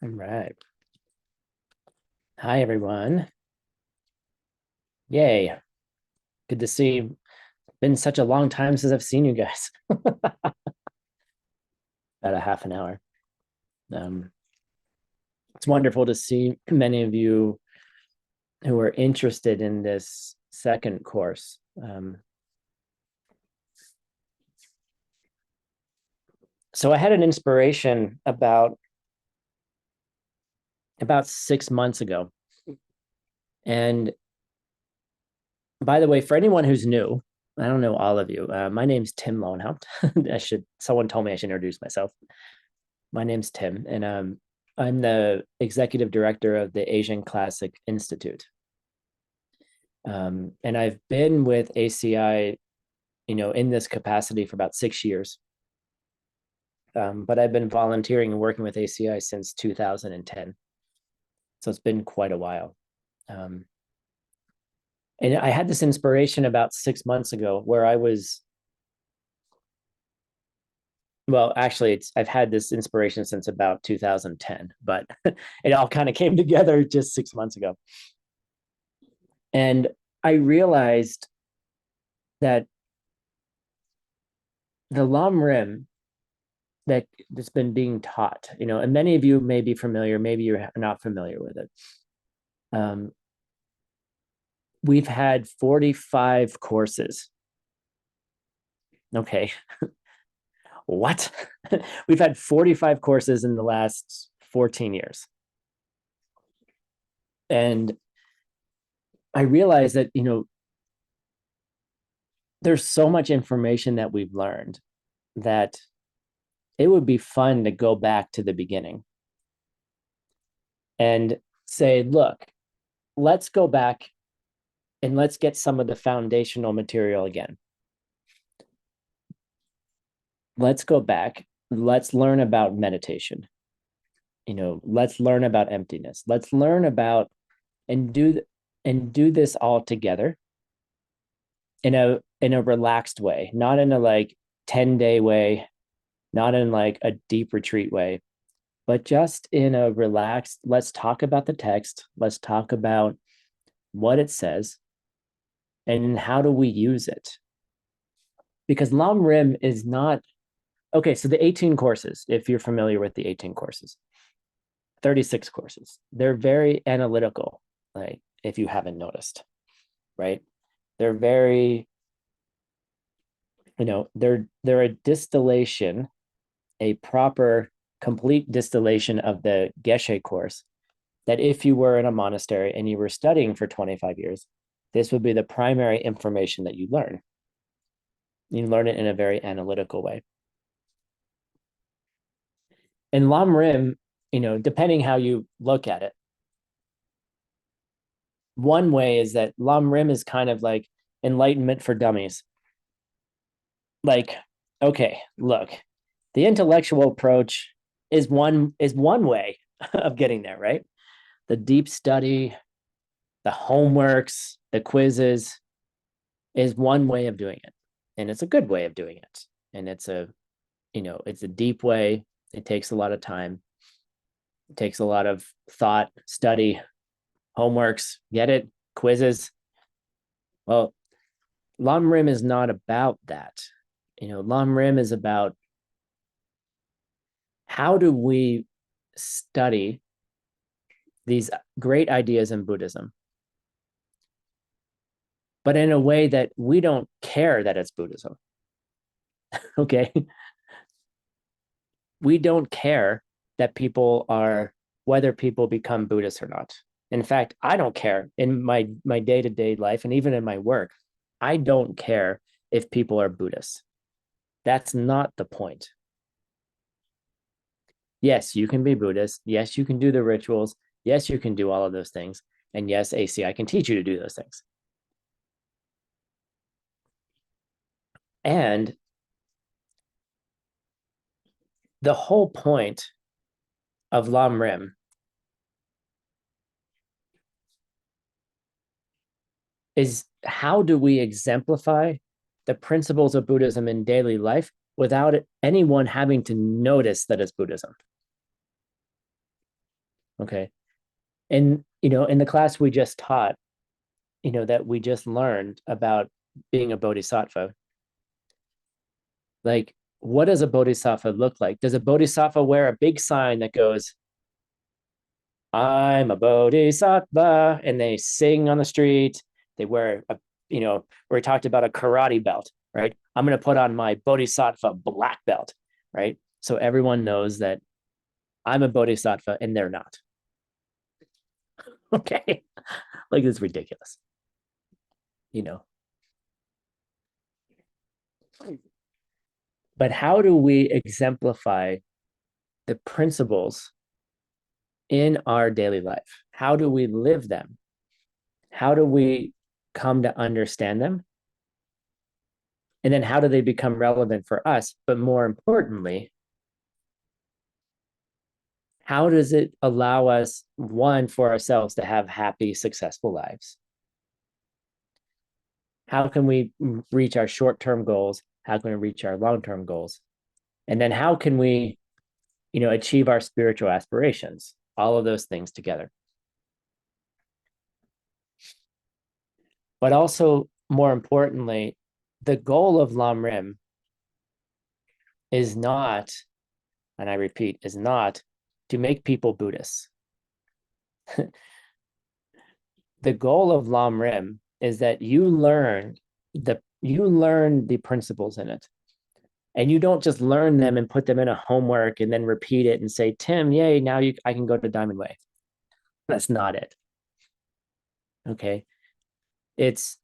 All right. Hi, everyone. Yay. Good to see. Been such a long time since I've seen you guys. About a half an hour. Um, it's wonderful to see many of you who are interested in this second course. So I had an inspiration about 6 months ago. And by the way, for anyone who's new, I don't know all of you. My name's Tim Lowenhaupt. Someone told me I should introduce myself. My name's Tim, and I'm the executive director of the Asian Classic Institute. And I've been with ACI, in this capacity for about 6 years. But I've been volunteering and working with ACI since 2010. So it's been quite a while. Um, and I had this inspiration about 6 months ago where I was, well, actually, I've had this inspiration since about 2010, but it all kind of came together just 6 months ago. And I realized that the Lam Rim that's been being taught, and many of you may be familiar, maybe you're not familiar with it. We've had 45 courses. Okay. What? We've had 45 courses in the last 14 years. And I realized that, there's so much information that we've learned that it would be fun to go back to the beginning and say, look, let's go back and let's get some of the foundational material again. Let's go back. Let's learn about meditation. Let's learn about emptiness. Let's learn about and do this all together in a relaxed way, not in a like 10-day way, not in like a deep retreat way, but just in a relaxed, let's talk about the text, let's talk about what it says and how do we use it. Because Lam Rim is not okay. So the 18 courses, if you're familiar with the 18 courses, 36 courses, they're very analytical, like if you haven't noticed, right? They're very, they're a distillation, a proper complete distillation of the Geshe course, that if you were in a monastery and you were studying for 25 years, this would be the primary information that you learn. You learn it in a very analytical way. And Lam Rim, depending how you look at it, one way is that Lam Rim is kind of like enlightenment for dummies. Like, okay, look, the intellectual approach is one way of getting there, right? The deep study, the homeworks, the quizzes is one way of doing it. And it's a good way of doing it. And it's a deep way. It takes a lot of time. It takes a lot of thought, study, homeworks, get it, quizzes. Well, Lam Rim is not about that. Lam Rim is about how do we study these great ideas in Buddhism, but in a way that we don't care that it's Buddhism. Okay. We don't care that whether people become Buddhists or not. In fact, I don't care in my day-to-day life and even in my work. I don't care if people are Buddhists. That's not the point. Yes, you can be Buddhist. Yes, you can do the rituals. Yes, you can do all of those things. And yes, ACI can teach you to do those things. And the whole point of Lam Rim is how do we exemplify the principles of Buddhism in daily life without anyone having to notice that it's Buddhism? Okay. And, in the class we just taught, that we just learned about being a bodhisattva, like, what does a bodhisattva look like? Does a bodhisattva wear a big sign that goes, I'm a bodhisattva, and they sing on the street? They wear where we talked about a karate belt, right? I'm going to put on my bodhisattva black belt, right? So everyone knows that I'm a bodhisattva and they're not. Okay. Like, it's ridiculous, you know. But how do we exemplify the principles in our daily life? How do we live them? How do we come to understand them? And then how do they become relevant for us? But more importantly, how does it allow us, one, for ourselves to have happy, successful lives? How can we reach our short-term goals? How can we reach our long-term goals? And then how can we, achieve our spiritual aspirations? All of those things together. But also, more importantly, the goal of Lam Rim is not, and I repeat, is not to make people Buddhists. The goal of Lam Rim is that you learn the principles in it. And you don't just learn them and put them in a homework and then repeat it and say, Tim, yay, now I can go to Diamond Way. That's not it. Okay. It's,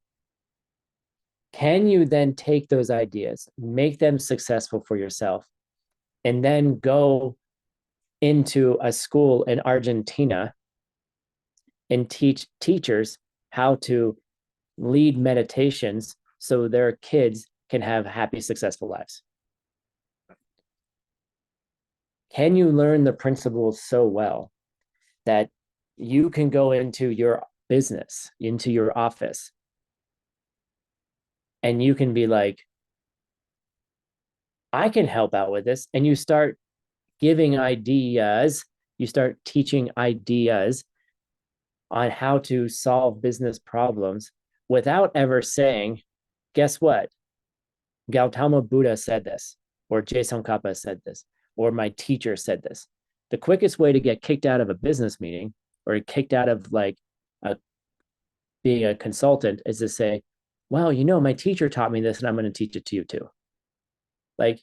can you then take those ideas, make them successful for yourself, and then go into a school in Argentina and teach teachers how to lead meditations so their kids can have happy, successful lives? Can you learn the principles so well that you can go into your business, into your office, and you can be like, I can help out with this. And you start giving ideas, you start teaching ideas on how to solve business problems without ever saying, guess what? Gautama Buddha said this, or Jason Kappa said this, or my teacher said this. The quickest way to get kicked out of a business meeting or kicked out of like being a consultant is to say, well, my teacher taught me this and I'm going to teach it to you too. Like,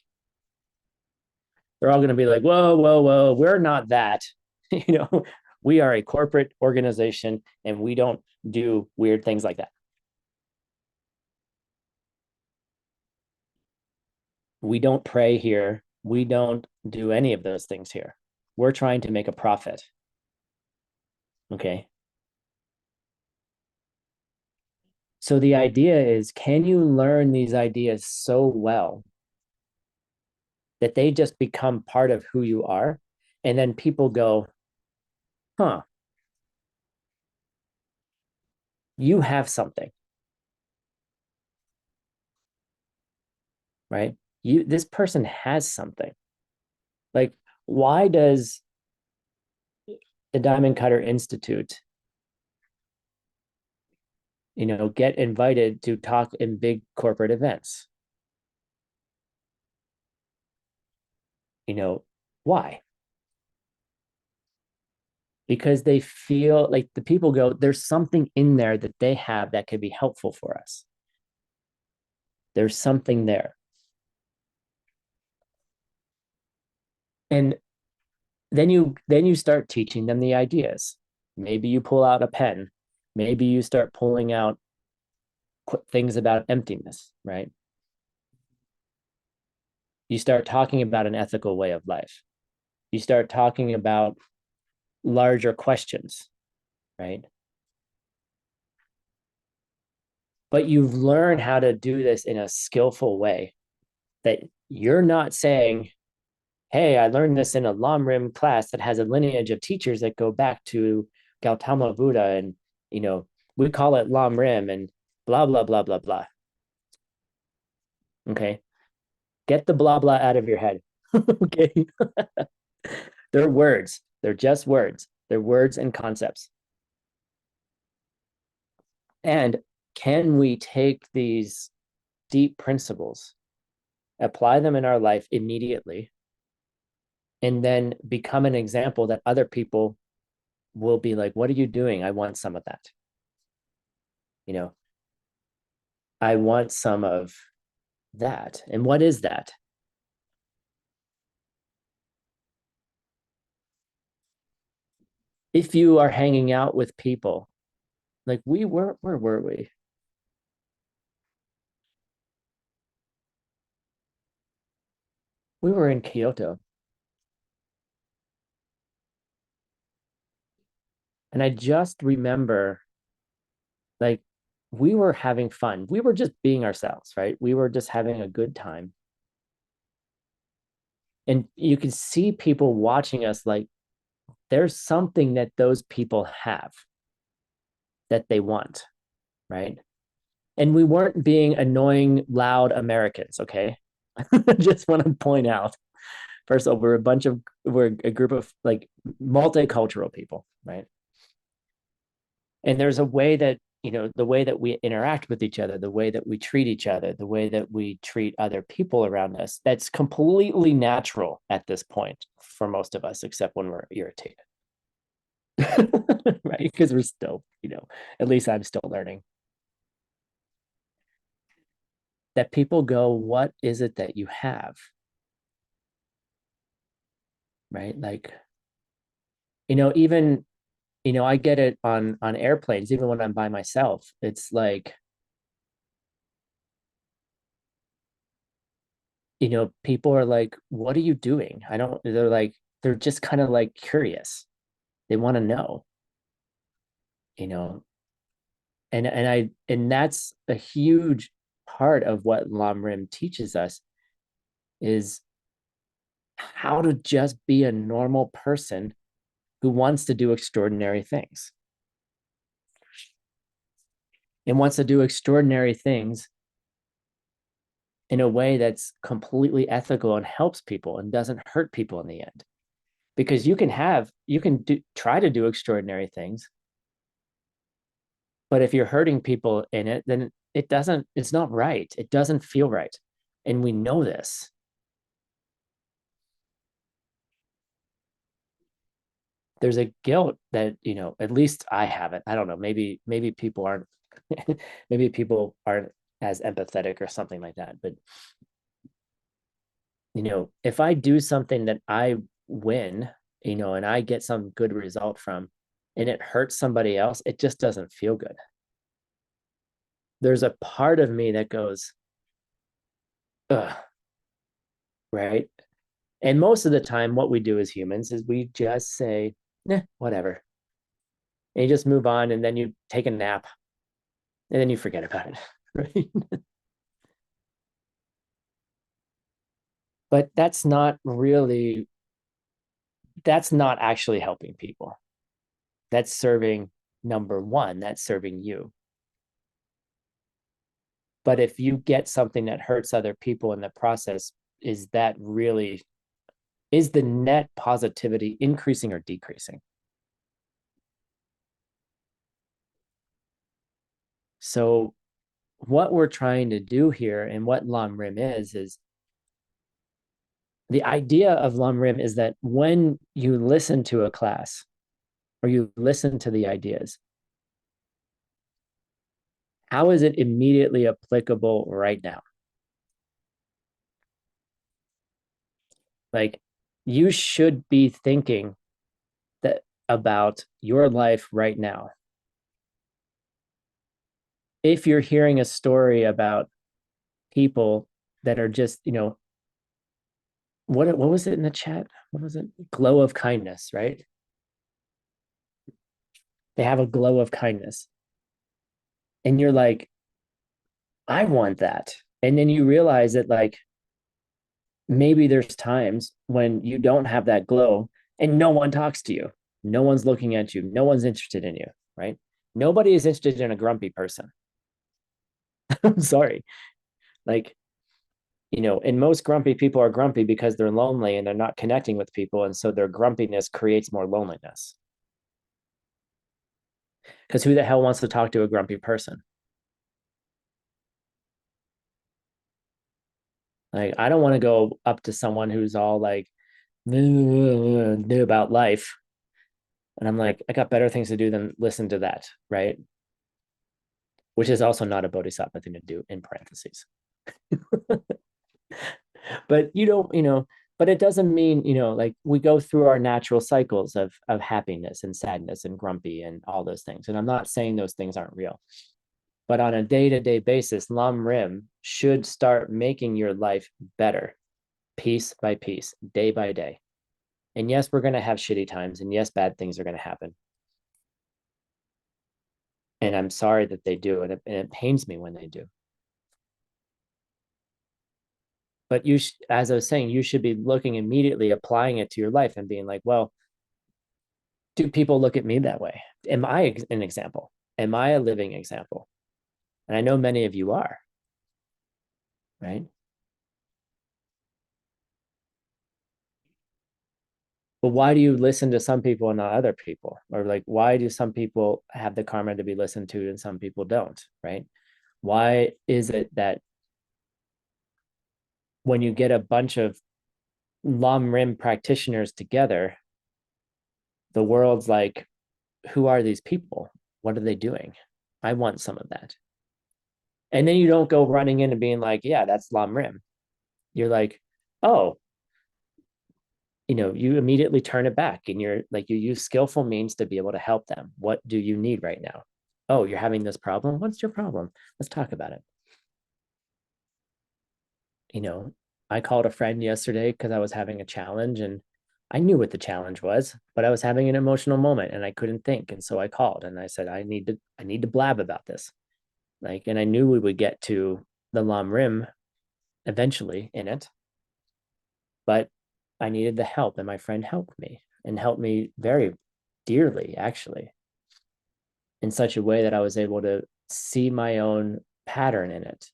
they're all going to be like, whoa, whoa, whoa, we're not that. you know, we are a corporate organization and we don't do weird things like that. We don't pray here. We don't do any of those things here. We're trying to make a profit. Okay. So the idea is, can you learn these ideas so well that they just become part of who you are? And then people go, huh, you have something, right? This person has something. Like, why does the Diamond Cutter Institute, get invited to talk in big corporate events? Why? Because they feel like the people go, there's something in there that they have that could be helpful for us. There's something there. And then you start teaching them the ideas. Maybe you pull out a pen. Maybe you start pulling out things about emptiness, right? You start talking about an ethical way of life. You start talking about larger questions, right? But you've learned how to do this in a skillful way that you're not saying, hey, I learned this in a Lam Rim class that has a lineage of teachers that go back to Gautama Buddha, and we call it Lam Rim and blah blah blah blah blah. Okay, get the blah blah out of your head. Okay, they're words. They're just words. They're words and concepts. And can we take these deep principles, apply them in our life immediately, and then become an example that other people will be like, what are you doing? I want some of that. You know, I want some of that. And what is that? If you are hanging out with people, like we were, where were we? We were in Kyoto. And I just remember like we were having fun. We were just being ourselves, right? We were just having a good time. And you could see people watching us like there's something that those people have that they want, right? And we weren't being annoying, loud Americans, okay? Just want to point out, first of all, we're a group of like multicultural people, right? And there's a way that, the way that we interact with each other, the way that we treat each other, the way that we treat other people around us, that's completely natural at this point for most of us, except when we're irritated. Right? Because we're still, at least I'm still learning that people go, what is it that you have? Right? Like, even, I get it on airplanes, even when I'm by myself. It's like, people are like, what are you doing? I don't, they're like, they're just kind of like curious. They want to know, you know, and that's a huge part of what Lam Rim teaches us is how to just be a normal person who wants to do extraordinary things and wants to do extraordinary things in a way that's completely ethical and helps people and doesn't hurt people in the end. Because try to do extraordinary things, but if you're hurting people in it, then it's not right. It doesn't feel right. And we know this. There's a guilt that, at least I have it. I don't know. Maybe people aren't, maybe people aren't as empathetic or something like that. But, if I do something that I win, and I get some good result from, and it hurts somebody else, it just doesn't feel good. There's a part of me that goes, ugh, right? And most of the time, what we do as humans is we just say, whatever. And you just move on, and then you take a nap, and then you forget about it. Right. But that's not actually helping people. That's serving number one, that's serving you. But if you get something that hurts other people in the process, is the net positivity increasing or decreasing? So what we're trying to do here and what Lam Rim is the idea of Lam Rim is that when you listen to a class or you listen to the ideas, how is it immediately applicable right now? Like you should be thinking that about your life right now. If you're hearing a story about people that are just, what was it in the chat? What was it? Glow of kindness, right? They have a glow of kindness. And you're like, I want that. And then you realize that like maybe there's times when you don't have that glow and no one talks to you. No one's looking at you. No one's interested in you, right? Nobody is interested in a grumpy person. I'm sorry. Like, and most grumpy people are grumpy because they're lonely and they're not connecting with people. And so their grumpiness creates more loneliness. Because who the hell wants to talk to a grumpy person? Like, I don't want to go up to someone who's all like new about life. And I'm like, I got better things to do than listen to that, right? Which is also not a bodhisattva thing to do in parentheses. But but it doesn't mean, like we go through our natural cycles of happiness and sadness and grumpy and all those things. And I'm not saying those things aren't real. But on a day-to-day basis, Lam Rim should start making your life better, piece by piece, day by day. And yes, we're going to have shitty times. And yes, bad things are going to happen. And I'm sorry that they do. And it pains me when they do. But as I was saying, you should be looking immediately, applying it to your life and being like, well, do people look at me that way? Am I an example? Am I a living example? And I know many of you are, right? But why do you listen to some people and not other people? Or like, why do some people have the karma to be listened to and some people don't, right? Why is it that when you get a bunch of Lam Rim practitioners together, the world's like, who are these people? What are they doing? I want some of that. And then you don't go running in and being like, yeah, that's Lam Rim. You're like, oh, you immediately turn it back and you're like, you use skillful means to be able to help them. What do you need right now? Oh, you're having this problem. What's your problem? Let's talk about it. you know, I called a friend yesterday because I was having a challenge and I knew what the challenge was, but I was having an emotional moment and I couldn't think. And so I called and I said, I need to blab about this. Like, and I knew we would get to the Lam Rim eventually in it, but I needed the help and my friend helped me and helped me very dearly, actually, in such a way that I was able to see my own pattern in it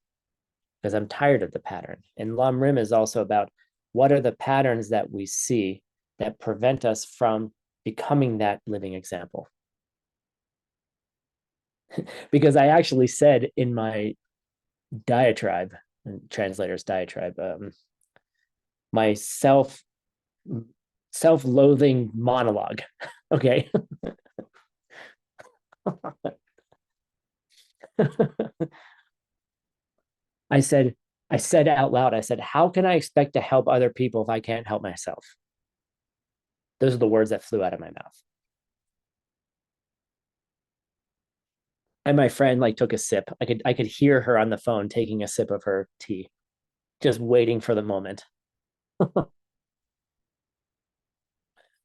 because I'm tired of the pattern. And Lam Rim is also about what are the patterns that we see that prevent us from becoming that living example. Because I actually said in my diatribe, translator's diatribe, my self-loathing monologue. Okay. I said, I said out loud, I said, how can I expect to help other people if I can't help myself? Those are the words that flew out of my mouth. And my friend like took a sip. I could hear her on the phone taking a sip of her tea, just waiting for the moment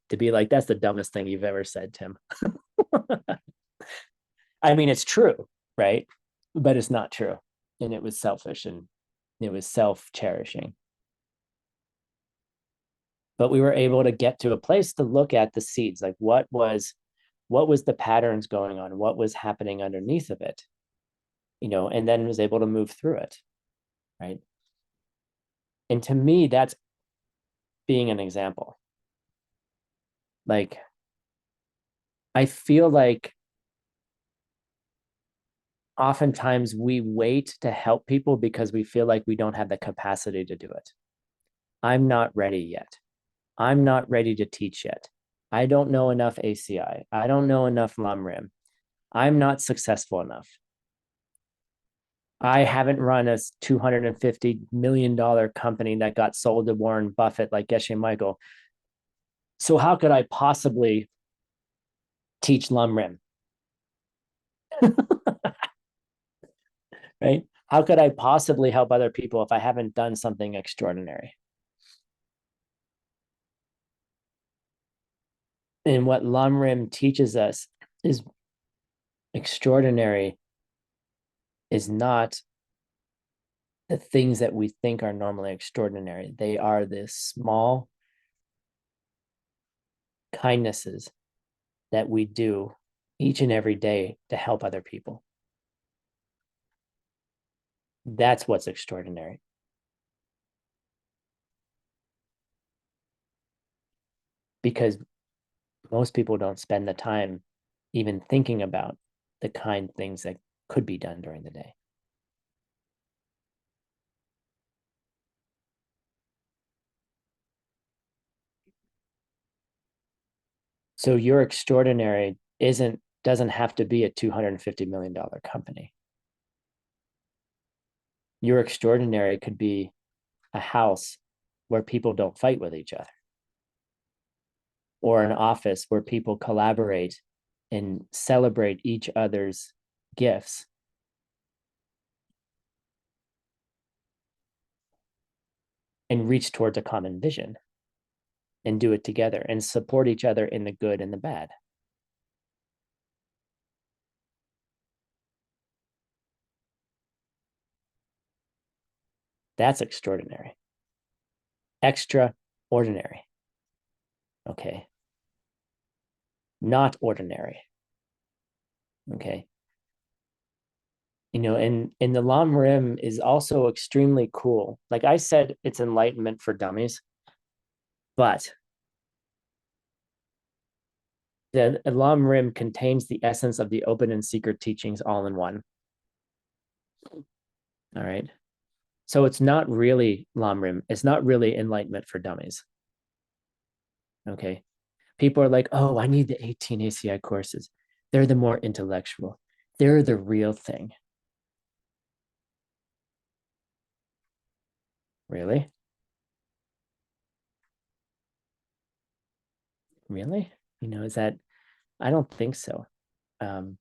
to be like, that's the dumbest thing you've ever said, Tim. I mean, it's true, right? But it's not true. And it was selfish and it was self-cherishing. But we were able to get to a place to look at the seeds, like what was the patterns going on, what was happening underneath of it, and then was able to move through it, right? And to me, that's being an example. Like, I feel like oftentimes we wait to help people because we feel like we don't have the capacity to do it. I'm not ready yet. I'm not ready to teach yet. I don't know enough ACI. I don't know enough Lam Rim. I'm not successful enough. I haven't run a $250 million company that got sold to Warren Buffett like Geshe Michael. So how could I possibly teach Lam Rim? Right? How could I possibly help other people if I haven't done something extraordinary? And what Lam Rim teaches us is extraordinary is not the things that we think are normally extraordinary. They are the small kindnesses that we do each and every day to help other people. That's what's extraordinary. Because most people don't spend the time even thinking about the kind things that could be done during the day. So your extraordinary isn't doesn't have to be a $250 million company. Your extraordinary could be a house where people don't fight with each other, or an office where people collaborate and celebrate each other's gifts and reach towards a common vision and do it together and support each other in the good and the bad. That's extraordinary. Extraordinary. Okay. Not ordinary. Okay. And the Lam Rim is also extremely cool. Like I said, it's enlightenment for dummies, but the Lam Rim contains the essence of the open and secret teachings all in one. All right. So it's not really Lam Rim. It's not really enlightenment for dummies. Okay. People are like, oh, I need the 18 ACI courses. They're the more intellectual. They're the real thing. Really? Really? Is that, I don't think so. Um,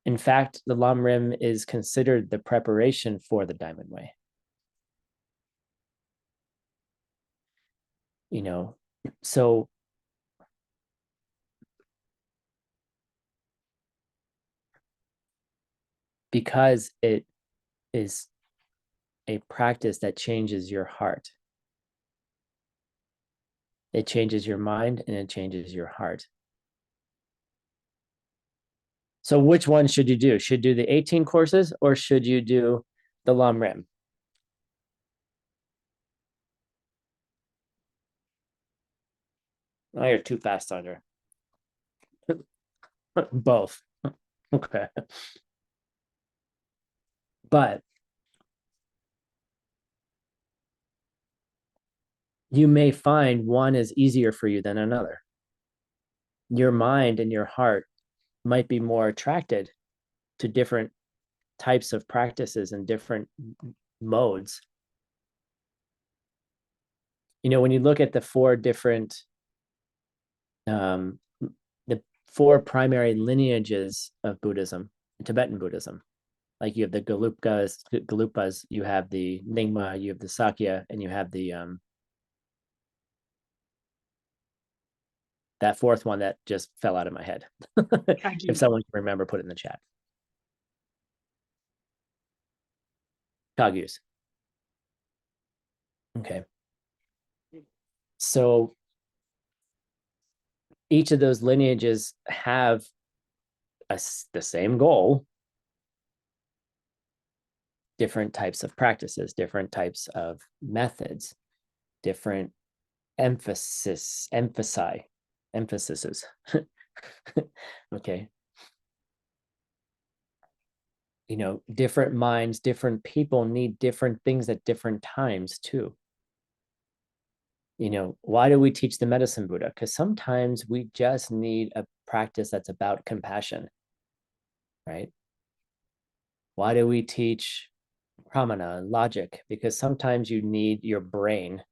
in fact, the Lam Rim is considered the preparation for the Diamond Way. You know, so because it is a practice that changes your heart, it changes your mind and it changes your heart. So which one should you do? Should you do the 18 courses or should you do the Lam Rim? Oh, you're too fast, Sandra. Both. Okay. But you may find one is easier for you than another. Your mind and your heart might be more attracted to different types of practices and different modes. When you look at the four different, the four primary lineages of Buddhism, Tibetan Buddhism, like you have the Galupas, you have the Nyingma, you have the Sakya, and you have the that fourth one that just fell out of my head. If someone can remember, put it in the chat. Kagyus. Okay. So each of those lineages have the same goal, different types of practices, different types of methods, different emphases. Okay. Different minds, different people need different things at different times too. Why do we teach the medicine Buddha? Because sometimes we just need a practice that's about compassion, right? Why do we teach pramana and logic? Because sometimes you need your brain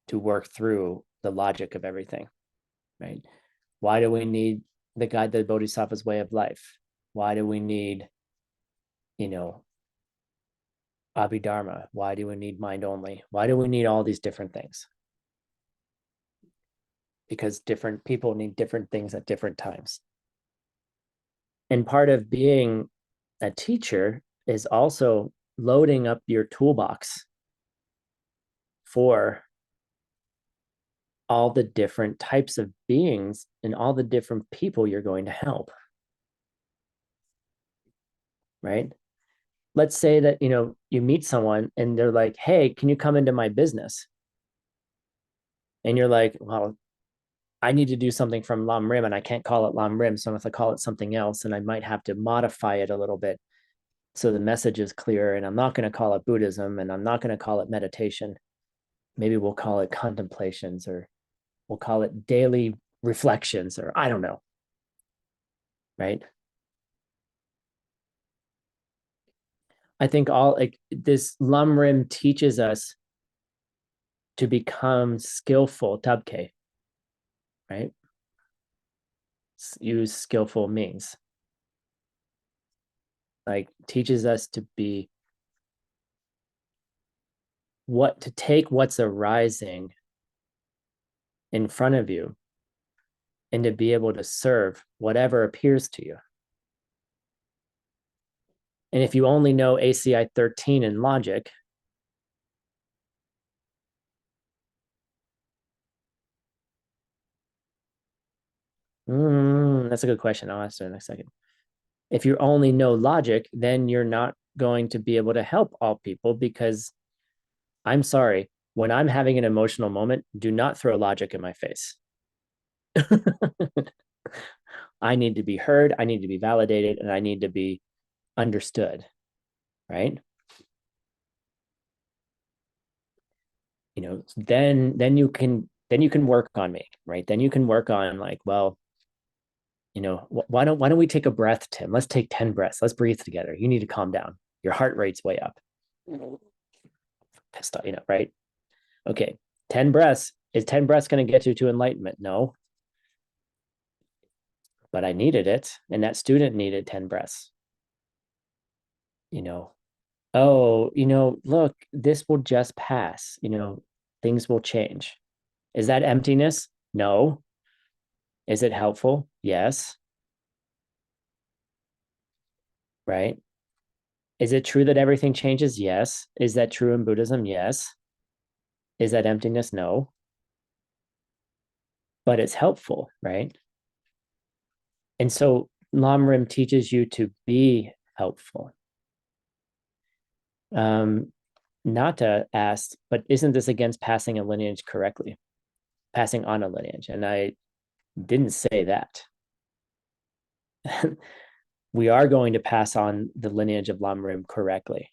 to work through the logic of everything, right? Why do we need the guide to the Bodhisattva's way of life? Why do we need, Abhidharma? Why do we need mind only? Why do we need all these different things? Because different people need different things at different times. And part of being a teacher is also loading up your toolbox for all the different types of beings and all the different people you're going to help. Right? Let's say that, you meet someone and they're like, hey, can you come into my business? And you're like, well, I need to do something from Lam Rim and I can't call it Lam Rim. So if I call it something else, and I might have to modify it a little bit so the message is clear. And I'm not going to call it Buddhism and I'm not going to call it meditation. Maybe we'll call it contemplations, or we'll call it daily reflections, or I don't know. Right. I think all like this Lam Rim teaches us to become skillful tabke, right? Use skillful means. Like teaches us to be what to take what's arising in front of you and to be able to serve whatever appears to you. And if you only know ACI 13 in logic, that's a good question. I'll answer in a second. If you only know logic, then you're not going to be able to help all people, because I'm sorry, when I'm having an emotional moment, do not throw logic in my face. I need to be heard, I need to be validated, and I need to be understood, right? You know, then you can work on me, right? Then you can work on like, well, you know, why don't we take a breath, Tim? Let's take 10 breaths. Let's breathe together. You need to calm down. Your heart rate's way up. Pissed off, you know, right? Okay. 10 breaths. Is 10 breaths going to get you to enlightenment? No. But I needed it. And that student needed 10 breaths. You know, oh, you know, look, this will just pass. You know, things will change. Is that emptiness? No. Is it helpful? Yes. Right. Is it true that everything changes? Yes. Is that true in Buddhism? Yes. Is that emptiness? No. But it's helpful, right? And so Lam Rim teaches you to be helpful. Um, not to ask, but isn't this against passing a lineage correctly? Passing on a lineage. And I didn't say that. We are going to pass on the lineage of Lam Rim correctly.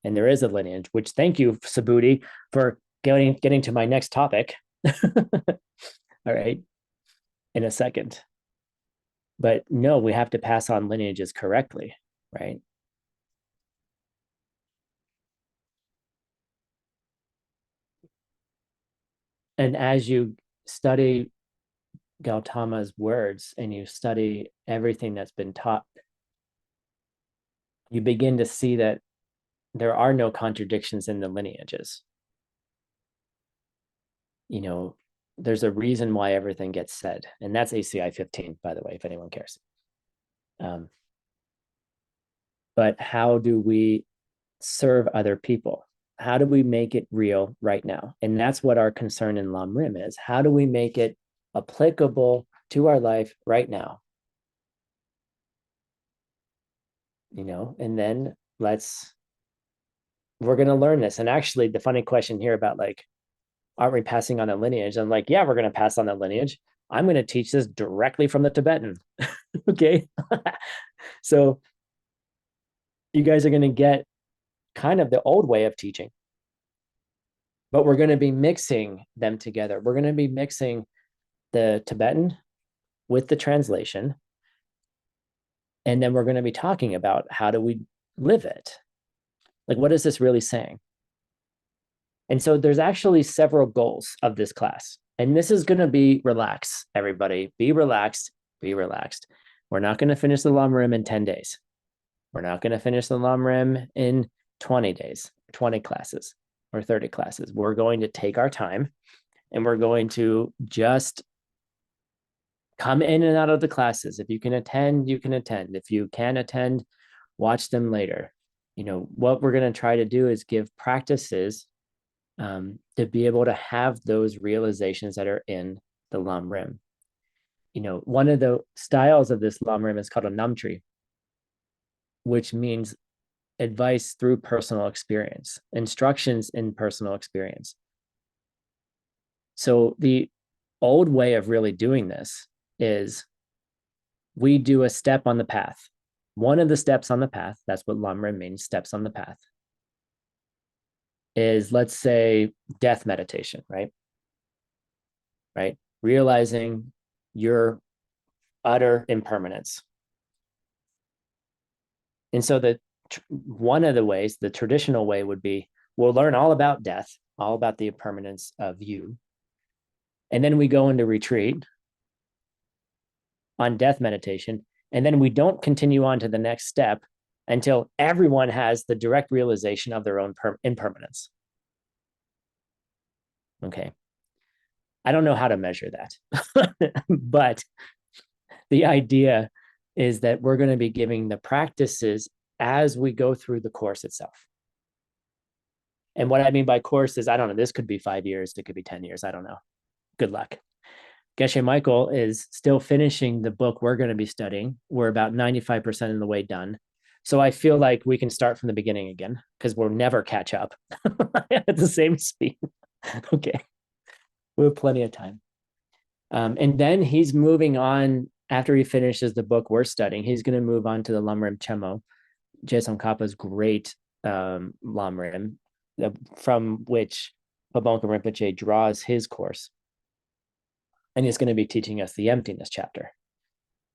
And there is a lineage, which thank you, Subhuti, for getting to my next topic. All right, in a second. But no, we have to pass on lineages correctly, right? And as you study Gautama's words and you study everything that's been taught, you begin to see that there are no contradictions in the lineages. You know, there's a reason why everything gets said. And that's ACI 15, by the way, if anyone cares. Um, but how do we serve other people? How do we make it real right now? And that's what our concern in Lam Rim is. How do we make it applicable to our life right now? You know, and then we're going to learn this. And actually, the funny question here about like, aren't we passing on a lineage? I'm like, yeah, we're going to pass on that lineage. I'm going to teach this directly from the Tibetan. Okay. So you guys are going to get kind of the old way of teaching, but we're going to be mixing them together. We're going to be mixing the Tibetan with the translation. And then we're going to be talking about how do we live it? Like, what is this really saying? And so there's actually several goals of this class. And this is going to be relax, everybody. Be relaxed. Be relaxed. We're not going to finish the Lam Rim in 10 days. We're not going to finish the Lam Rim in 20 days, 20 classes, or 30 classes. We're going to take our time and we're going to just come in and out of the classes. If you can attend, you can attend. If you can attend, watch them later. You know, what we're going to try to do is give practices to be able to have those realizations that are in the Lam Rim. You know, one of the styles of this Lam Rim is called a Namtree, which means advice through personal experience, instructions in personal experience. So the old way of really doing this is we do a step on the path. One of the steps on the path, that's what Lam Rim means, steps on the path, is, let's say, death meditation, right? Right? Realizing your utter impermanence. And so one of the ways, the traditional way would be, we'll learn all about death, all about the impermanence of you. And then we go into retreat on death meditation. And then we don't continue on to the next step until everyone has the direct realization of their own impermanence. Okay. I don't know how to measure that, but the idea is that we're going to be giving the practices as we go through the course itself. And what I mean by course is, I don't know, this could be 5 years, it could be 10 years, I don't know. Good luck. Geshe Michael is still finishing the book we're going to be studying. We're about 95% of the way done. So I feel like we can start from the beginning again, because we'll never catch up at the same speed. Okay. We have plenty of time. And then he's moving on, after he finishes the book we're studying, he's going to move on to the Lam Rim Chemo, Geshe Kappa's great Lam Rim, from which Pabonka Rinpoche draws his course. And he's going to be teaching us the emptiness chapter.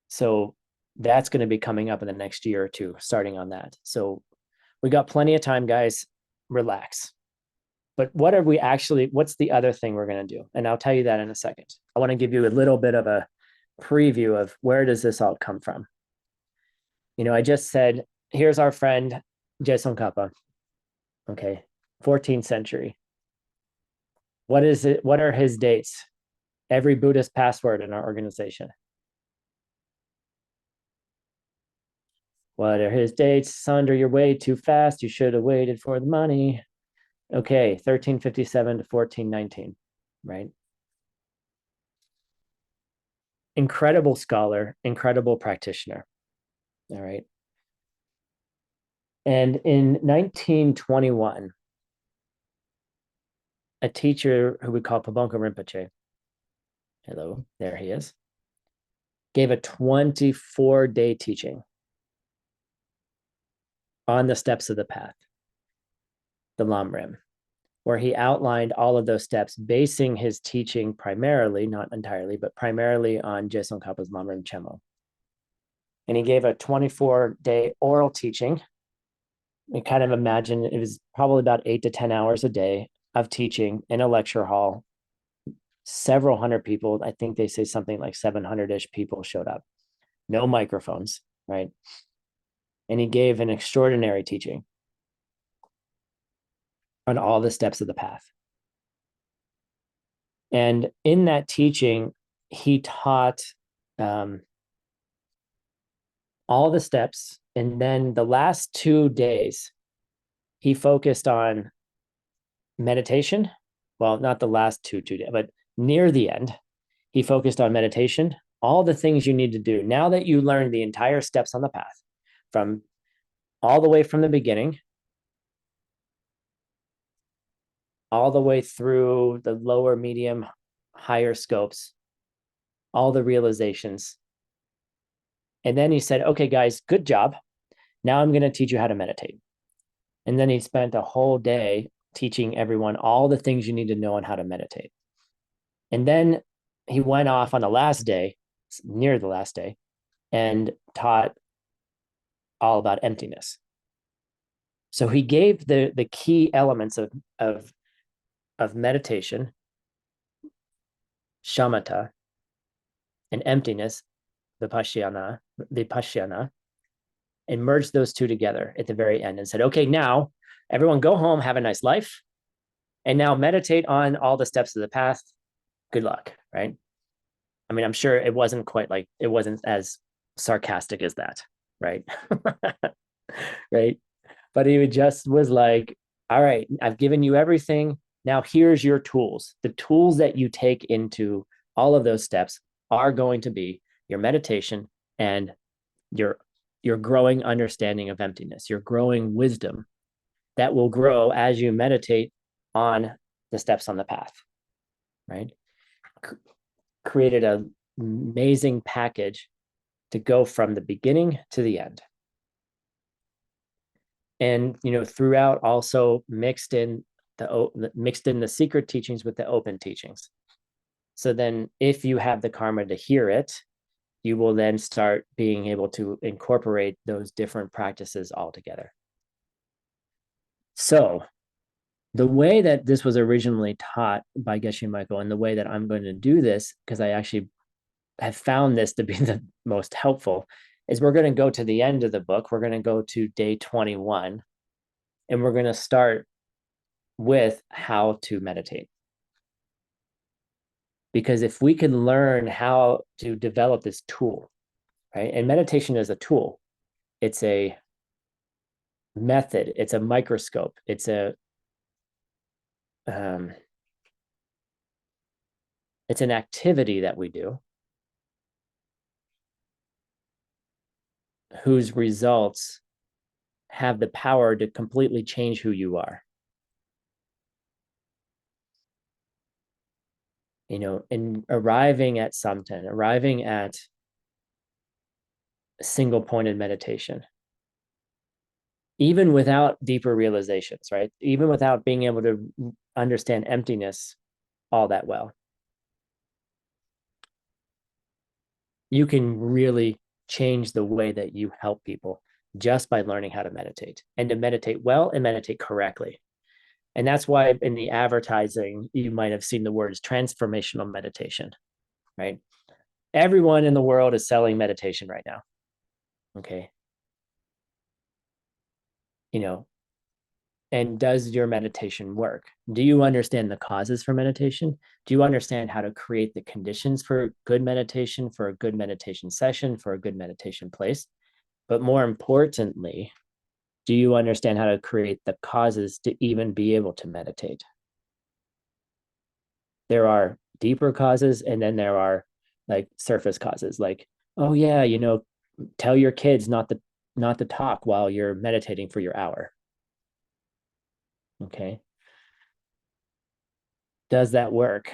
So that's going to be coming up in the next year or two, starting on that. So we got plenty of time, guys. Relax. But what's the other thing we're going to do? And I'll tell you that in a second. I want to give you a little bit of a preview of where does this all come from. I just said, here's our friend, Geshe Kappa. Okay, 14th century. What is it? What are his dates? Every Buddhist password in our organization. What are his dates? Sandra, you're way too fast. You should have waited for the money. Okay, 1357 to 1419, right? Incredible scholar, incredible practitioner. All right. And in 1921, a teacher who we call Pabonka Rinpoche, hello, there he is, gave a 24-day teaching on the steps of the path, the Lam Rim, where he outlined all of those steps, basing his teaching primarily, not entirely, but primarily on Geshe Kappa's Lam Rim Chemo. And he gave a 24-day oral teaching. You kind of imagine it was probably about 8 to 10 hours a day of teaching in a lecture hall. Several hundred people, I think they say something like 700-ish people showed up. No microphones, right? And he gave an extraordinary teaching on all the steps of the path. And in that teaching, he taught all the steps. And then the last 2 days, he focused on meditation. Well, not the last two days, but near the end, he focused on meditation, all the things you need to do. Now that you learned the entire steps on the path, from all the way from the beginning, all the way through the lower, medium, higher scopes, all the realizations. And then he said, okay, guys, good job. Now I'm going to teach you how to meditate. And then he spent a whole day teaching everyone all the things you need to know on how to meditate. And then he went off on the last day, near the last day, and taught all about emptiness. So he gave the key elements of meditation, shamatha, and emptiness, vipassana, and merged those two together at the very end and said, okay, now everyone go home, have a nice life, and now meditate on all the steps of the path. Good luck, right? I mean, I'm sure it wasn't as sarcastic as that, right? Right? But he just was like, all right, I've given you everything. Now here's your tools. The tools that you take into all of those steps are going to be your meditation and your growing understanding of emptiness, your growing wisdom that will grow as you meditate on the steps on the path, right? created an amazing package to go from the beginning to the end. And throughout also mixed in the secret teachings with the open teachings. So then if you have the karma to hear it, you will then start being able to incorporate those different practices all together. So the way that this was originally taught by Geshe Michael, and the way that I'm going to do this, because I actually have found this to be the most helpful, is we're going to go to the end of the book. We're going to go to day 21, and we're going to start with how to meditate. Because if we can learn how to develop this tool, right? And meditation is a tool. It's a method. It's a microscope. It's an activity that we do whose results have the power to completely change who you are. In arriving at samten, arriving at single pointed meditation, even without deeper realizations, right? Even without being able to understand emptiness all that well, you can really change the way that you help people just by learning how to meditate, and to meditate well and meditate correctly. And that's why in the advertising, you might have seen the words transformational meditation, right? Everyone in the world is selling meditation right now. Okay. And does your meditation work? Do you understand the causes for meditation? Do you understand how to create the conditions for good meditation, for a good meditation session, for a good meditation place? But more importantly, do you understand how to create the causes to even be able to meditate? There are deeper causes, and then there are like surface causes, like, oh yeah, tell your kids not to talk while you're meditating for your hour. Okay. Does that work?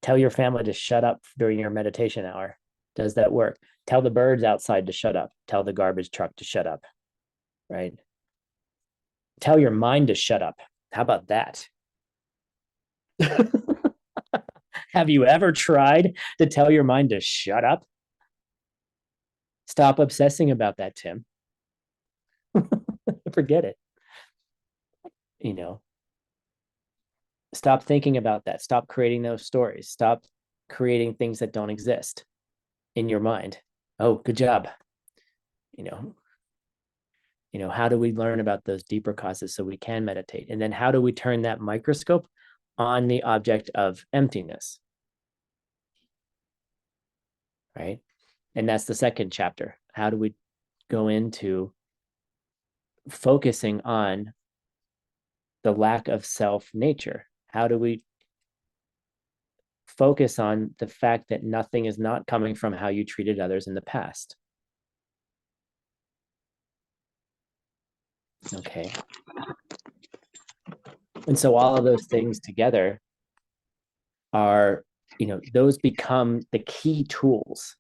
Tell your family to shut up during your meditation hour. Does that work? Tell the birds outside to shut up. Tell the garbage truck to shut up. Right? Tell your mind to shut up. How about that? Have you ever tried to tell your mind to shut up? Stop obsessing about that, Tim. Forget it. Stop thinking about that. Stop creating those stories. Stop creating things that don't exist in your mind. Oh, good job. How do we learn about those deeper causes so we can meditate? And then how do we turn that microscope on the object of emptiness? Right? And that's the second chapter. How do we go into focusing on the lack of self nature? How do we focus on the fact that nothing is not coming from how you treated others in the past? Okay. And so all of those things together are, those become the key tools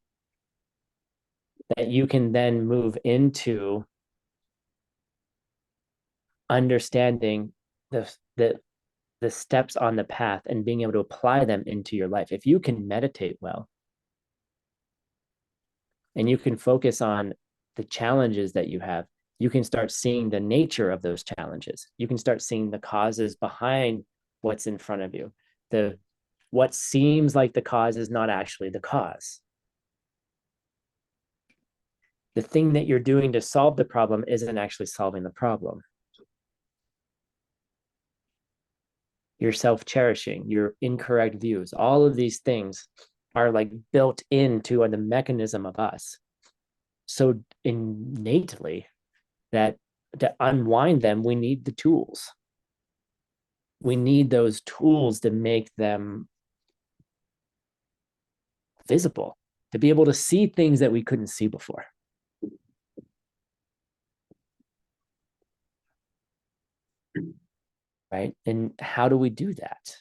that you can then move into understanding the steps on the path and being able to apply them into your life. If you can meditate well, and you can focus on the challenges that you have, you can start seeing the nature of those challenges. You can start seeing the causes behind what's in front of you. What seems like the cause is not actually the cause. The thing that you're doing to solve the problem isn't actually solving the problem. Your self-cherishing, your incorrect views, all of these things are like built into the mechanism of us so innately that to unwind them, we need the tools. We need those tools to make them visible, to be able to see things that we couldn't see before. Right? And how do we do that?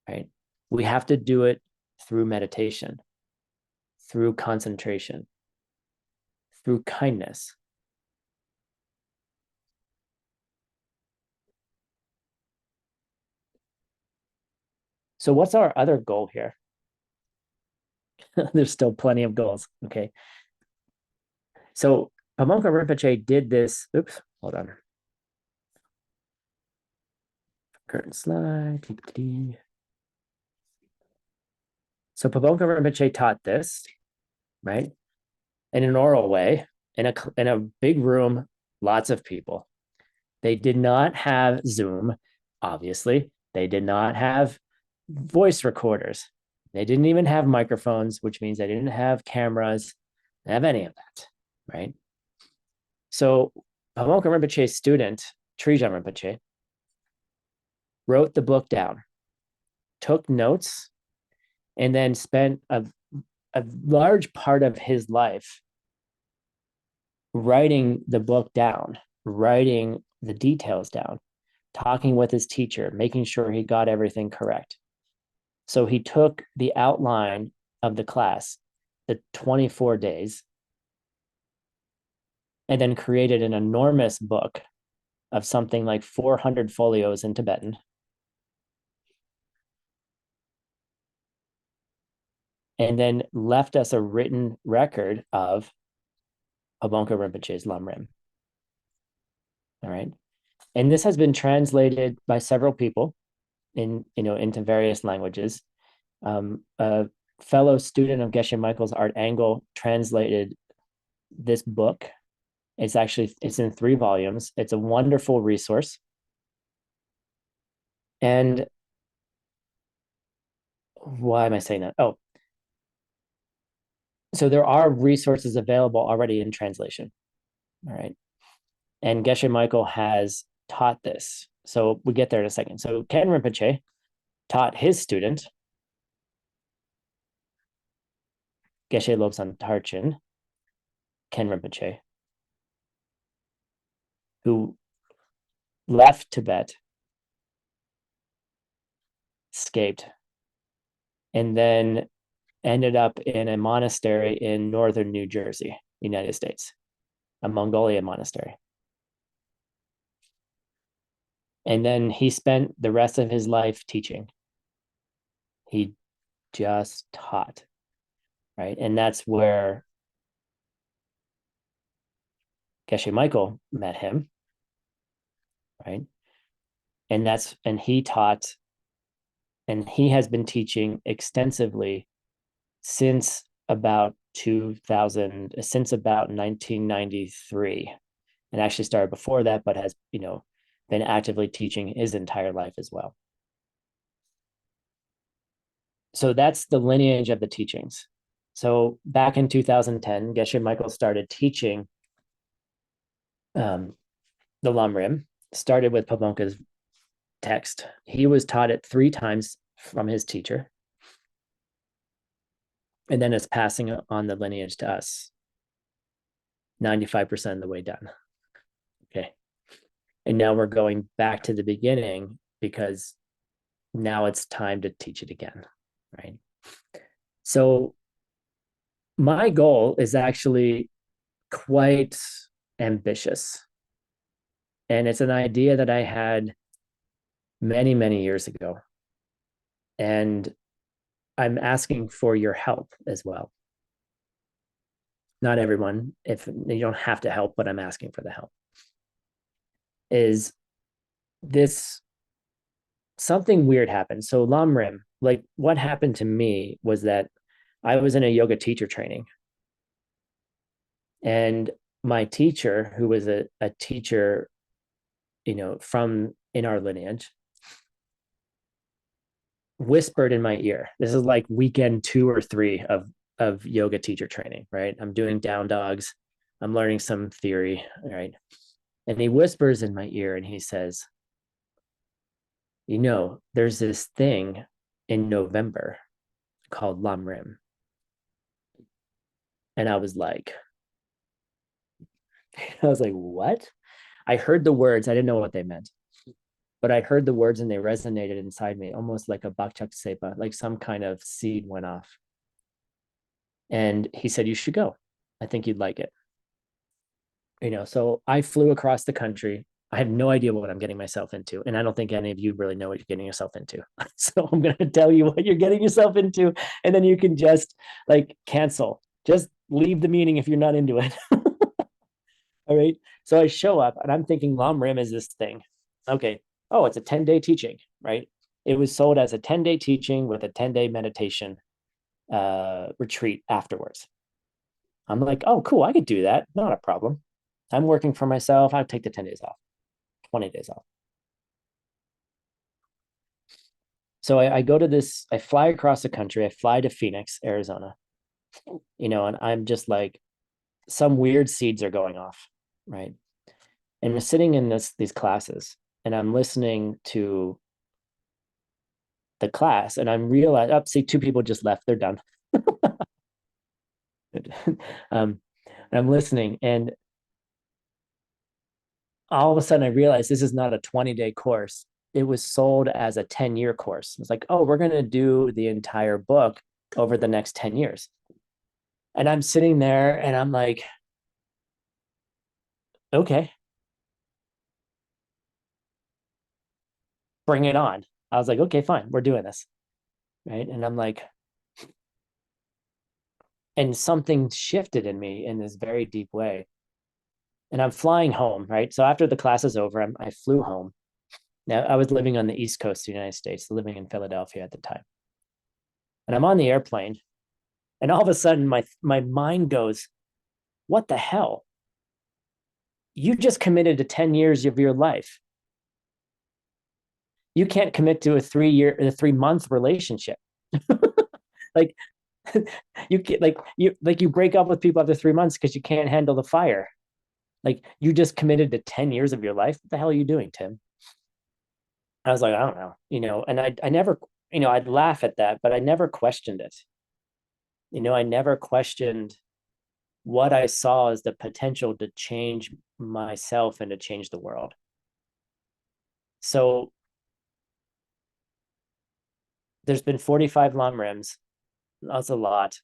Right? We have to do it through meditation, through concentration, through kindness. So what's our other goal here? There's still plenty of goals. Okay. So Pamonka Rinpoche did this. Oops, hold on. Current slide. So Pamonka Rinpoche taught this, right? In an oral way, in a big room, lots of people. They did not have Zoom, obviously. They did not have voice recorders. They didn't even have microphones, which means they didn't have cameras, they have any of that, right? So Pamonka Rinpoche's student, Trijang Rinpoche, wrote the book down, took notes, and then spent a large part of his life writing the book down, writing the details down, talking with his teacher, making sure he got everything correct. So he took the outline of the class, the 24 days, and then created an enormous book of something like 400 folios in Tibetan. And then left us a written record of Pamonka Rinpoche's Lam Rim. All right. And this has been translated by several people into various languages. A fellow student of Geshe Michael's, Art Angle, translated this book. It's in 3 volumes. It's a wonderful resource. And why am I saying that? Oh, so there are resources available already in translation. All right. And Geshe Michael has taught this. So we get there in a second. So Ken Rinpoche taught his student, Geshe Lobsang Tarchin, Ken Rinpoche, who left Tibet, escaped, and then ended up in a monastery in northern New Jersey, United States, a Mongolian monastery. And then he spent the rest of his life teaching. He just taught, right? And that's where Geshe Michael met him, right? And he taught, and he has been teaching extensively since about 2000, since about 1993, and actually started before that, but has been actively teaching his entire life as well. So that's the lineage of the teachings. So back in 2010, Geshe Michael started teaching the Lam Rim, started with Pamonka's text. He was taught it 3 times from his teacher, and then it's passing on the lineage to us 95% of the way done. Okay. And now we're going back to the beginning because now it's time to teach it again, right? So my goal is actually quite ambitious. And it's an idea that I had many, many years ago. And I'm asking for your help as well. Not everyone, if you don't have to help, but I'm asking for the help. Is this something weird happened? So Lam Rim, like what happened to me was that I was in a yoga teacher training. And my teacher, who was a teacher, from in our lineage, whispered in my ear. This is like weekend 2 or 3 of yoga teacher training, right? I'm doing down dogs. I'm learning some theory, right? And he whispers in my ear and he says, there's this thing in November called Lam Rim. And I was like, what? I heard the words. I didn't know what they meant. but I heard the words and they resonated inside me, almost like a bakchak sepa, like some kind of seed went off. And he said, you should go. I think you'd like it. So I flew across the country. I have no idea what I'm getting myself into. And I don't think any of you really know what you're getting yourself into. So I'm going to tell you what you're getting yourself into. And then you can just like cancel, just leave the meeting if you're not into it. All right. So I show up and I'm thinking Lam Rim is this thing. Okay. Oh, it's a 10-day teaching, right? It was sold as a 10-day teaching with a 10-day meditation retreat afterwards. I'm like, oh, cool. I could do that. Not a problem. I'm working for myself. I'll take the 10 days off, 20 days off. So I go to this, I fly across the country. I fly to Phoenix, Arizona, and I'm just like, some weird seeds are going off, right? And we're sitting in these classes and I'm listening to the class and I'm realizing, oh, see, two people just left. They're done. And I'm listening and all of a sudden I realized this is not a 20-day course. It was sold as a 10-year course. It's like, oh, we're going to do the entire book over the next 10 years. And I'm sitting there and I'm like, okay, bring it on. I was like, okay, fine, we're doing this. Right. And I'm like, and something shifted in me in this very deep way. And I'm flying home, right? So after the class is over, I flew home. Now I was living on the East Coast of the United States, living in Philadelphia at the time. And I'm on the airplane, and all of a sudden my mind goes, what the hell? You just committed to 10 years of your life. You can't commit to a 3-month relationship. Like you get you break up with people after 3 months because you can't handle the fire. Like you just committed to 10 years of your life. What the hell are you doing, Tim? I was like, I don't know, and I never, I'd laugh at that, but I never questioned it. I never questioned what I saw as the potential to change myself and to change the world. So there's been 45 Lam Rims. That's a lot.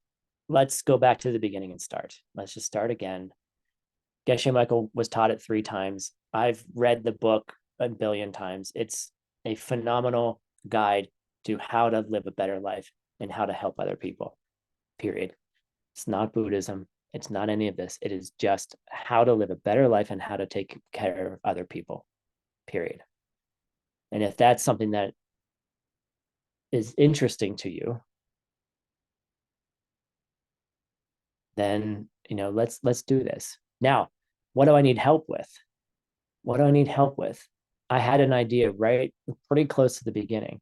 Let's go back to the beginning and start. Let's just start again. Geshe Michael was taught it 3 times. I've read the book a billion times. It's a phenomenal guide to how to live a better life and how to help other people, period. It's not Buddhism. It's not any of this. It is just how to live a better life and how to take care of other people, period. And if that's something that is interesting to you, then let's do this. Now, what do I need help with? What do I need help with? I had an idea right pretty close to the beginning,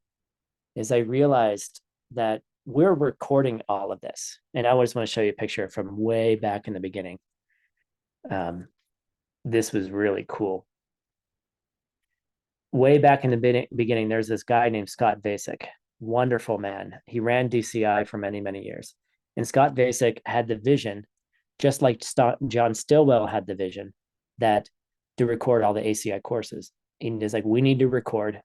is I realized that we're recording all of this. And I just want to show you a picture from way back in the beginning. This was really cool. Way back in the beginning, there's this guy named Scott Vasek, wonderful man. He ran DCI for many, many years. And Scott Vasek had the vision, just like John Stillwell had the vision, that to record all the ACI courses. And it's like, we need to record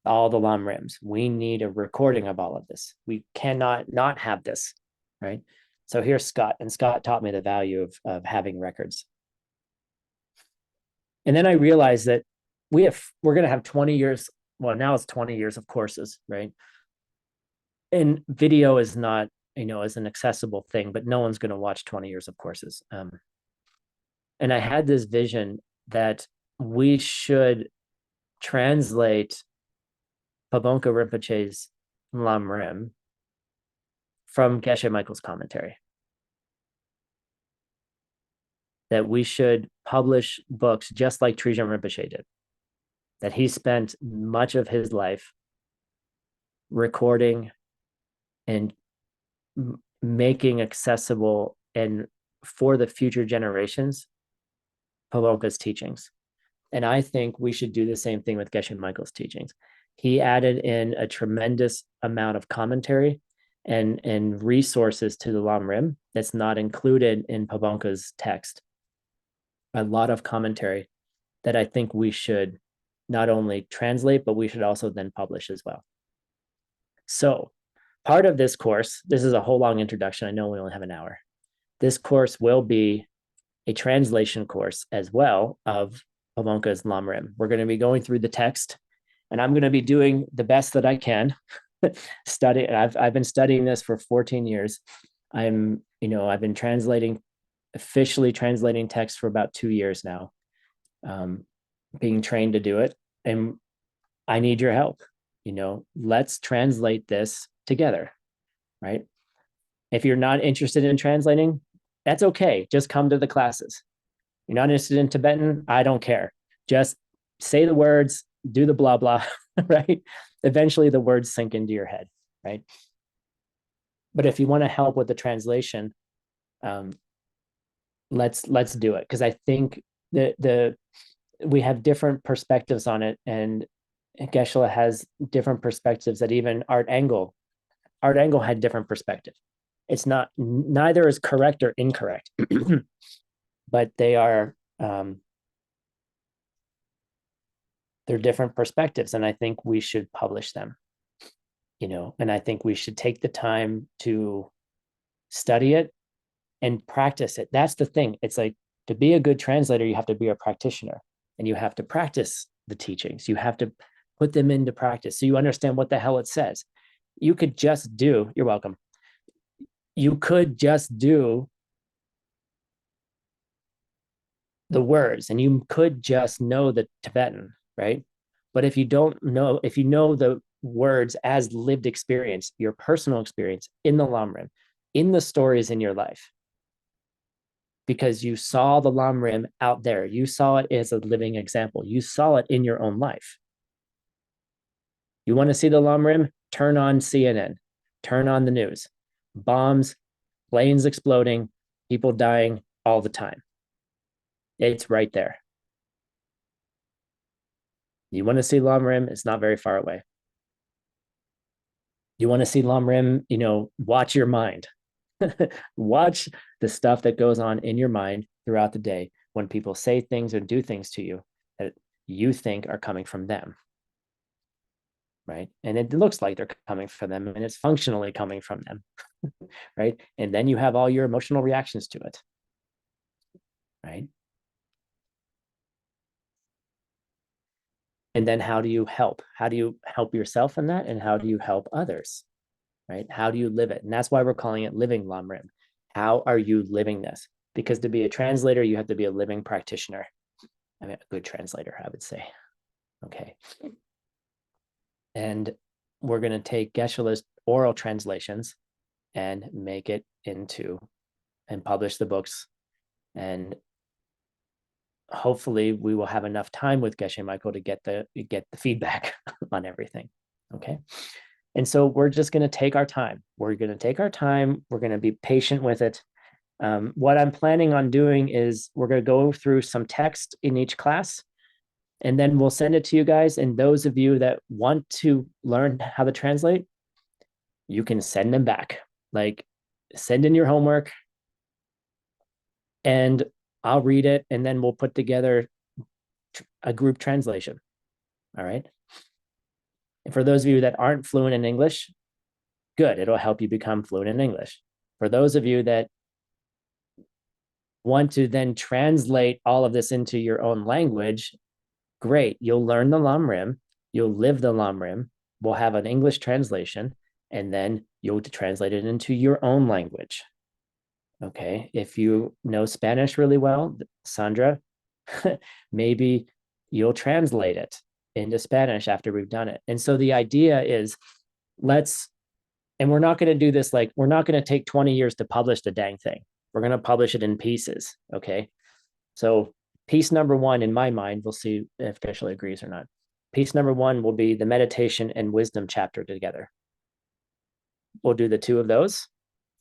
all the Lam Rims. We need a recording of all of this. We cannot not have this, right? So here's Scott, and Scott taught me the value of having records. And then I realized that we're going to have 20 years. Well, now it's 20 years of courses, right? And video is not, is an accessible thing, but no one's going to watch 20 years of courses. And I had this vision that we should translate Pabonka Rinpoche's Lam Rim from Geshe Michael's commentary. That we should publish books just like Trijang Rinpoche did. That he spent much of his life recording and making accessible and for the future generations Pabonka's teachings. And I think we should do the same thing with Geshe Michael's teachings. He added in a tremendous amount of commentary and resources to the Lam Rim that's not included in Pabonka's text. A lot of commentary that I think we should not only translate, but we should also then publish as well. So part of this course, this is a whole long introduction. I know we only have an hour. This course will be a translation course as well of Pavonka's Lam Rim. We're going to be going through the text, and I'm going to be doing the best that I can. I've been studying this for 14 years. I've been officially translating text for about 2 years now, being trained to do it. And I need your help. Let's translate this together, right? If you're not interested in translating, that's okay. Just come to the classes. You're not interested in Tibetan, I don't care. Just say the words, do the blah, blah, right? Eventually the words sink into your head, right? But if you want to help with the translation, let's do it. Because I think we have different perspectives on it, and Geshe-la has different perspectives that even Art Engel had different perspective. It's neither is correct or incorrect, but they're different perspectives, and I think we should publish them, and I think we should take the time to study it and practice it. That's the thing. It's like, to be a good translator, you have to be a practitioner, and you have to practice the teachings. You have to put them into practice so you understand what the hell it says. You're welcome. You could just do the words and you could just know the Tibetan, right? But if you know the words as lived experience, your personal experience in the Lam Rim, in the stories in your life, because you saw the Lam Rim out there, you saw it as a living example, you saw it in your own life. You want to see the Lam Rim? Turn on CNN, turn on the news. Bombs, planes exploding, people dying all the time. It's right there. You want to see Lam Rim? It's not very far away. You want to see Lam Rim? Watch your mind. Watch the stuff that goes on in your mind throughout the day when people say things or do things to you that you think are coming from them. Right? And it looks like they're coming from them, and it's functionally coming from them. Right? And then you have all your emotional reactions to it. Right? And then how do you help? How do you help yourself in that? And how do you help others? Right? How do you live it? And that's why we're calling it Living Lam Rim. How are you living this? Because to be a translator, you have to be a living practitioner. I mean, a good translator, I would say. Okay. And we're going to take Geshe-la's oral translations and make it into and publish the books. And hopefully we will have enough time with Geshe Michael to get the feedback on everything. Okay. And so we're just going to take our time. We're going to be patient with it. What I'm planning on doing is we're going to go through some text in each class, and then we'll send it to you guys. And those of you that want to learn how to translate, you can send them back. Like, send in your homework and I'll read it, and then we'll put together a group translation. All right. And for those of you that aren't fluent in English, good. It'll help you become fluent in English. For those of you that want to then translate all of this into your own language, great. You'll learn the Lam Rim. You'll live the Lam Rim. We'll have an English translation, and then you'll translate it into your own language. Okay. If you know Spanish really well, Sandra, maybe you'll translate it into Spanish after we've done it. And so the idea is, and we're not going to do this, like, we're not going to take 20 years to publish the dang thing. We're going to publish it in pieces. Okay. So piece number 1, in my mind, we'll see if Geshe-la agrees or not. Piece number 1 will be the meditation and wisdom chapter together. We'll do the 2 of those,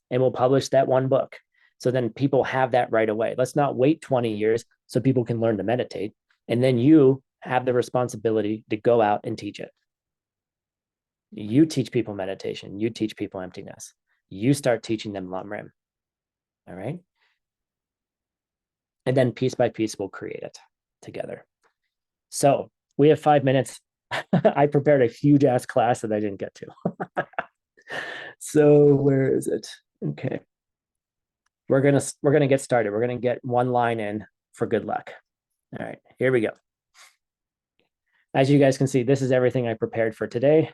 and we'll publish that 1 book. So then people have that right away. Let's not wait 20 years so people can learn to meditate. And then you have the responsibility to go out and teach it. You teach people meditation. You teach people emptiness. You start teaching them Lam Rim. All right. And then piece by piece, we'll create it together. So we have 5 minutes. I prepared a huge ass class that I didn't get to. So where is it? Okay. We're gonna get started. We're gonna get one line in for good luck. All right, here we go. As you guys can see, this is everything I prepared for today.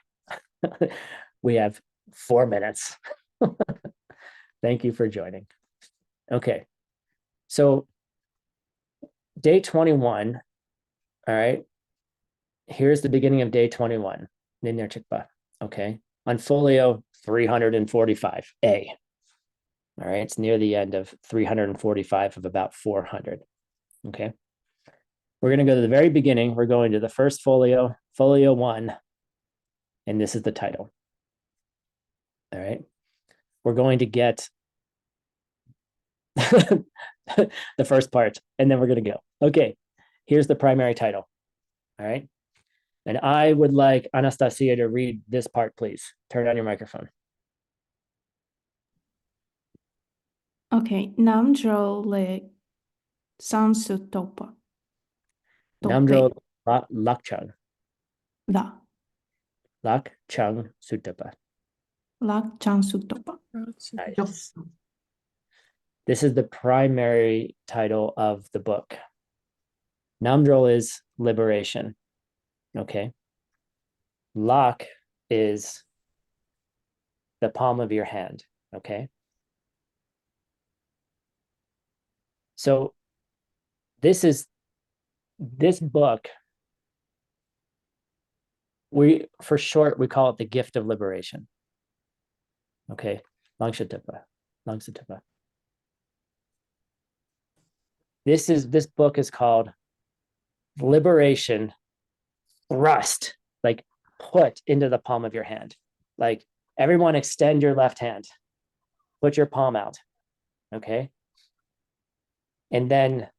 We have 4 minutes. Thank you for joining. Okay. So day 21, all right. Here's the beginning of day 21. Okay. On folio 345A. All right. It's near the end of 345 of about 400. Okay. We're going to go to the very beginning. We're going to the first folio, folio 1, and this is the title. All right. We're going to get the first part, and then we're going to go. Okay. Here's the primary title. All right. And I would like Anastasia to read this part, please. Turn on your microphone. Okay. Namdro le Sansutopa. Namdro Lakchang. Da. Lakchang Sutapa. Lakchang Sutopa. Nice. This is the primary title of the book. Namdrol is liberation. Okay. Lak is the palm of your hand. Okay. So this book, for short, we call it the gift of liberation. Okay. Langshatapa. This book is called Liberation Thrust, like put into the palm of your hand. Like everyone extend your left hand. Put your palm out. Okay. And then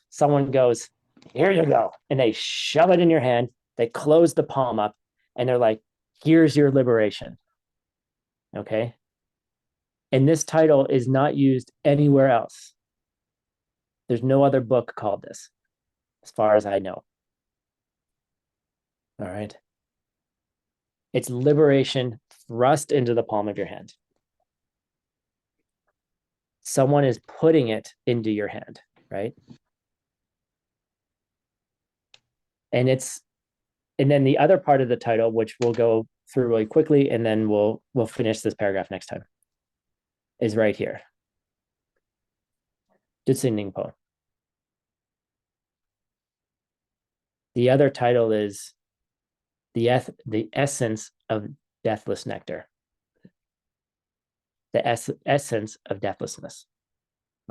someone goes, here you go. And they shove it in your hand. They close the palm up and they're like, here's your liberation. Okay. And this title is not used anywhere else. There's no other book called this, as far as I know. All right. It's liberation thrust into the palm of your hand. Someone is putting it into your hand, right? And then the other part of the title, which we'll go through really quickly, and then we'll finish this paragraph next time, is right here. Ningpo. The other title is the essence of deathless nectar. The essence of deathlessness.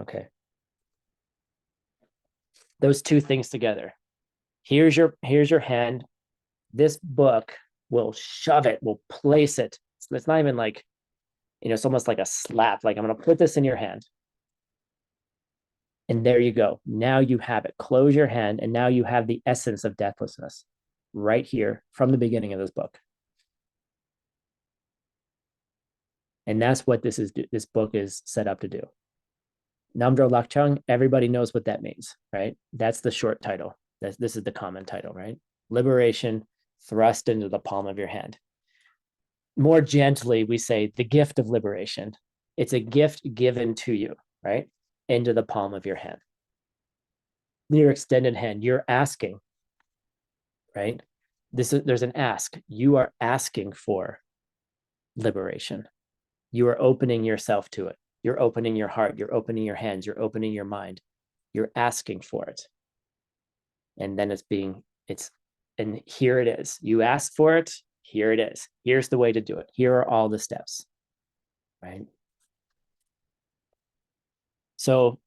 Okay. Those two things together. Here's your hand. This book will shove it, will place it. It's not even like, it's almost like a slap. Like, I'm going to put this in your hand. And there you go. Now you have it. Close your hand, and now you have the essence of deathlessness right here from the beginning of this book. And that's what this book is set up to do. Namdro Lakchang, everybody knows what that means, right? That's the short title. This is the common title, right? Liberation thrust into the palm of your hand. More gently, we say the gift of liberation. It's a gift given to you, right? Into the palm of your hand. Your extended hand, you're asking, right? There's an ask. You are asking for liberation. You are opening yourself to it. You're opening your heart. You're opening your hands. You're opening your mind. You're asking for it. And then and here it is. You ask for it. Here it is. Here's the way to do it. Here are all the steps, right? So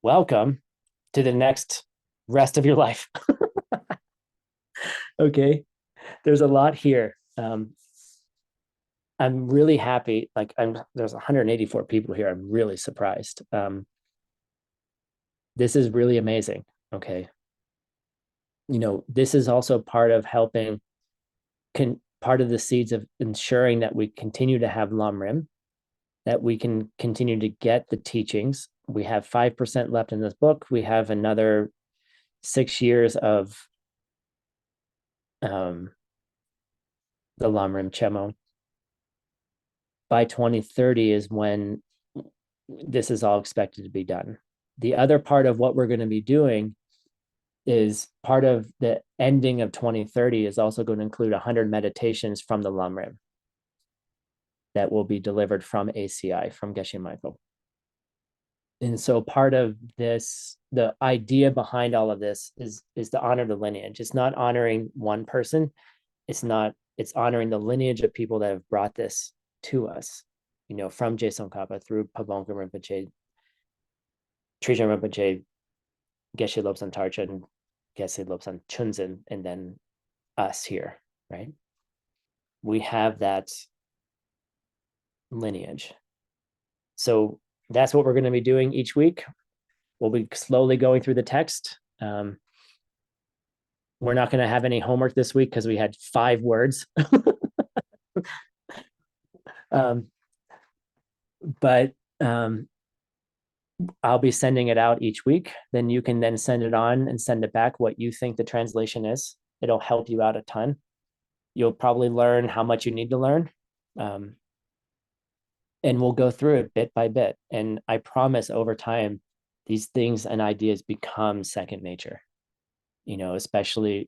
welcome to the next rest of your life. Okay. There's a lot here. I'm really happy. Like there's 184 people here. I'm really surprised. This is really amazing. Okay. This is also part of helping, part of the seeds of ensuring that we continue to have Lam Rim, that we can continue to get the teachings. We have 5% left in this book. We have another 6 years of the Lam Rim Chemo. By 2030 is when this is all expected to be done. The other part of what we're going to be doing is part of the ending of 2030 is also going to include 100 meditations from the Lam Rim that will be delivered from ACI, from Geshe Michael. And so part of this, the idea behind all of this is to honor the lineage. It's not honoring one person. It's honoring the lineage of people that have brought this to us, you know, from Je Tsongkhapa through Pabongka Rinpoche, Trijang Rinpoche, Geshe Lobsang Tarchen, Geshe Lobsang Chunzin, and then us here, right? We have that lineage. So that's what we're going to be doing each week. We'll be slowly going through the text. We're not going to have any homework this week because we had 5 words. But I'll be sending it out each week. Then you can then send it on and send it back what you think the translation is. It'll help you out a ton. You'll probably learn how much you need to learn. And we'll go through it bit by bit. And I promise over time, these things and ideas become second nature, you know, especially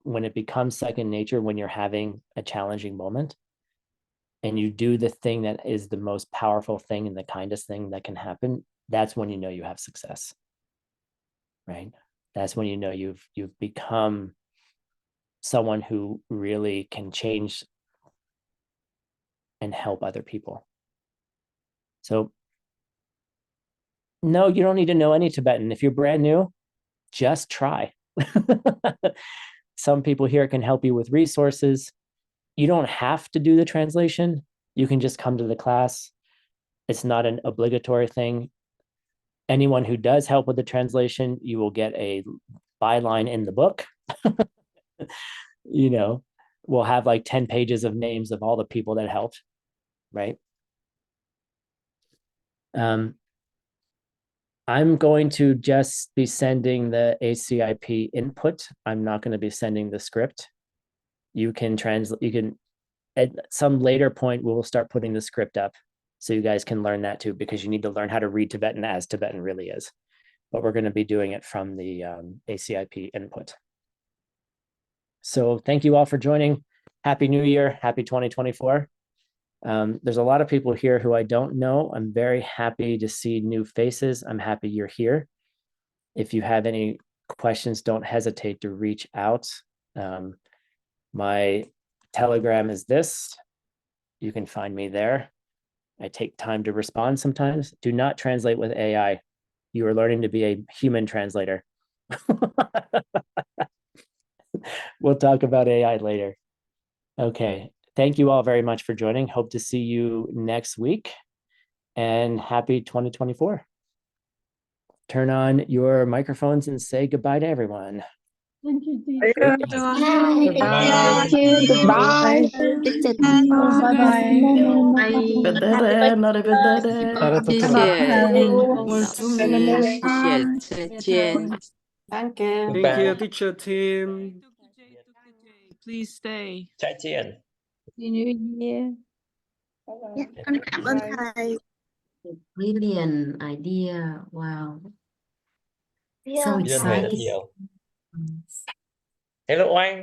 when it becomes second nature, when you're having a challenging moment and you do the thing that is the most powerful thing and the kindest thing that can happen, that's when you know you have success, right? That's when you know you've become someone who really can change and help other people. So no, you don't need to know any Tibetan. If you're brand new, just try. Some people here can help you with resources. You don't have to do the translation. You can just come to the class. It's not an obligatory thing. Anyone who does help with the translation, you will get a byline in the book. You know, we'll have like 10 pages of names of all the people that helped, right? I'm going to just be sending the ACIP input. I'm not going to be sending the script. You can at some later point, we'll start putting the script up so you guys can learn that too, because you need to learn how to read Tibetan as Tibetan really is. But we're going to be doing it from the ACIP input. So thank you all for joining. Happy New Year. Happy 2024. There's a lot of people here who I don't know. I'm very happy to see new faces. I'm happy you're here. If you have any questions, don't hesitate to reach out. My Telegram is this. You can find me there. I take time to respond sometimes. Do not translate with AI. You are learning to be a human translator. We'll talk about AI later. Okay. Thank you all very much for joining. Hope to see you next week. And happy 2024. Turn on your microphones and say goodbye to everyone. Thank you, Bye. Thank you. Goodbye. Thank you. Thank you, Teacher Tim. Please stay. 再见. New Year. Con cảm ơn thầy. Brilliant idea. Wow. So Biết ơn thầy rất exciting. nhiều. Hello Oanh.